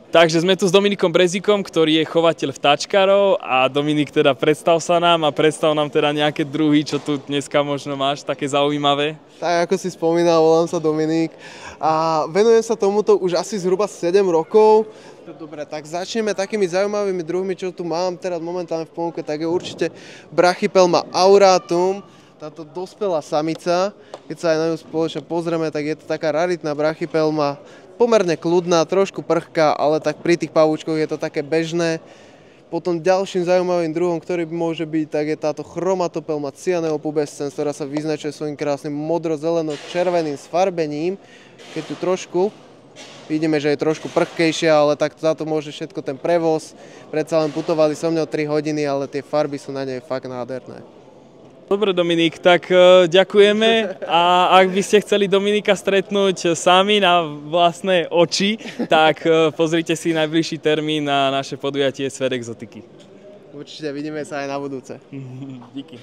Takže sme tu s Dominikom Brezíkom, ktorý je chovateľ vtáčkarov a Dominik, teda predstav sa nám a predstav nám teda nejaké druhy, čo tu dneska možno máš, také zaujímavé. Tak ako si spomínal, volám sa Dominik a venujem sa tomuto už asi zhruba 7 rokov. Dobre, tak začneme takými zaujímavými druhmi, čo tu mám teraz momentálne v ponuke, tak je určite Brachypelma auratum, táto dospelá samica. Keď sa aj na ňu spoločne pozrieme, tak je to taká raritná Brachypelma, pomerne kľudná, trošku prchká, ale tak pri tých pavúčkoch je to také bežné. Potom ďalším zaujímavým druhom, ktorý môže byť, tak je táto Chromatopelma cyaneopubescens, ktorá sa vyznačuje svojím krásnym modro-zeleno-červeným sfarbením. Keď tu trošku vidíme, že je trošku prchkejšia, ale tak za to môže všetko ten prevoz. Predsa len putovali so mňou 3 hodiny, ale tie farby sú na nej fakt nádherné. Dobre Dominik, tak ďakujeme a ak by ste chceli Dominika stretnúť sami na vlastné oči, tak pozrite si najbližší termín na naše podujatie Svet exotiky. Určite vidíme sa aj na budúce. Díky.